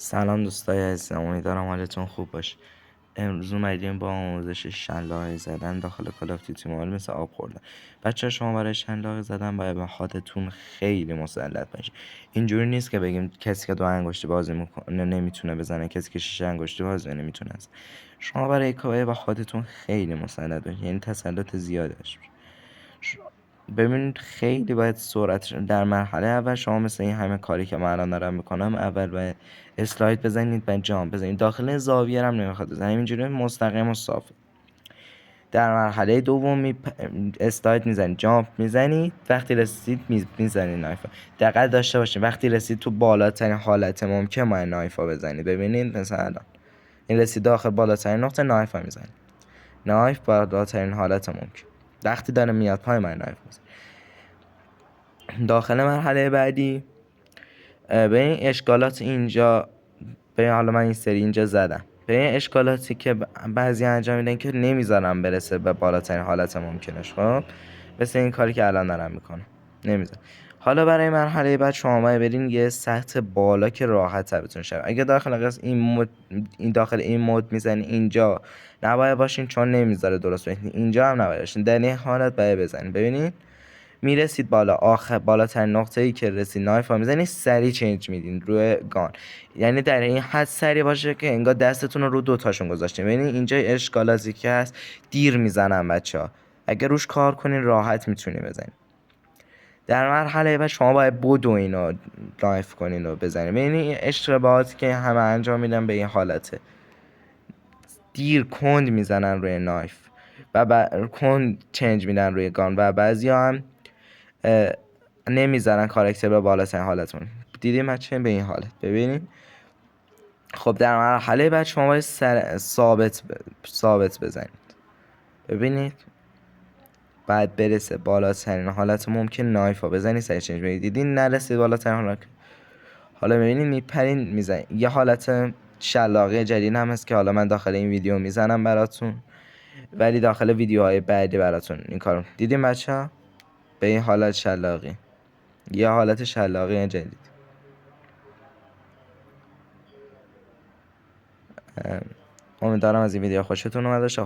سلام دوستای عزیزم، امیدوارم حالتون خوب باشه. امروز اومدیم با آموزش شلاقی زدن داخل کال آف دیوتی موبایل مثل آب خوردن. بچه شما برای شلاقی زدن باید به هاتتون خیلی مسلط باشید. اینجوری نیست که بگیم کسی که 2 انگشتی بازی میکنه نمیتونه بزنه، کسی که 6 انگشتی بازی نمیتونه. شما برای کار با هاتتون خیلی مسلط باشید، یعنی تسلط زیاد داشته باشید. ببینید خیلی باید سرعت در مرحله اول شما مثل این همه کاری که من الان دارم میکنم، اول باید اسلاید بزنید، بعد جامپ بزنید. داخل زاویه هم نمیخواد بزنید، اینجوری مستقیم و صافه. در مرحله دوم اسلاید میزنید، جامپ میزنید، وقتی رسید میزنید نایف. دقت داشته باشید وقتی رسید تو بالاترین حالت ممکن ما نایفا بزنید. ببینید مثلا الان این رسید داخل بالاترین نقطه، نایفا میزنید. نایف بالاترین حالت ممکن. وقتی داره میاد پای من نایف میزنید. داخل مرحله بعدی به این اشکالات اینجا، به حالا من این سری اینجا زدم، به این اشکالاتی که بعضی انجام میدن که نمیذارم برسه به بالاترین حالت ممکنش، خب مثل این کاری که الان دارم میکنم نمیذارم. حالا برای مرحله بعد شما باید برین یه سطح بالا که راحت تر بتون شد. اگه داخل این داخل این مود میزنی اینجا نباید باشین چون نمیذاره درست بشین، اینجا هم نباید باشین، در این حالت باید بزنین. ببینید میرسید بالا، بالاترین نقطه ای که رسید نایف ها میزنید، سریع چنج میدین روی گان، یعنی در این حد سریع باشه که انگار دستتون رو 2 تاشون گذاشتین. ببینید اینجا اشکالاتی که هست دیر میزنن بچه‌ها، اگه روش کار کنین راحت میتونین بزنین. در مرحله بعد شما باید بدو اینو نایف کنین و بزنین. ببینید این اشتباهاتی که همه انجام میدن به این حالته، دیر کند میزنن روی نایف و کند چنج میدن روی گان و بعضیا هم نمیزنن کاراکتر به بالاترین حالتون. دیدیم بچه به این حالت. ببینید خب در مرحله بعد شما باید ثابت بزنید. ببینید بعد برسه بالاترین حالت ممکن نایف ها بزنید، سری چنج بدید. دیدین نرسید بالاترین حالت، حالا ببینید میپرین میزنید. یه حالت شلاقی جدید هم هست که حالا من داخل این ویدیو میزنم براتون، ولی داخل ویدیوهای بعدی براتون این کارو دیدیم بچه. به این حالت شلاقی، یه حالت شلاقی جدید. امیدوارم از این ویدیو خوشتون اومده باشه.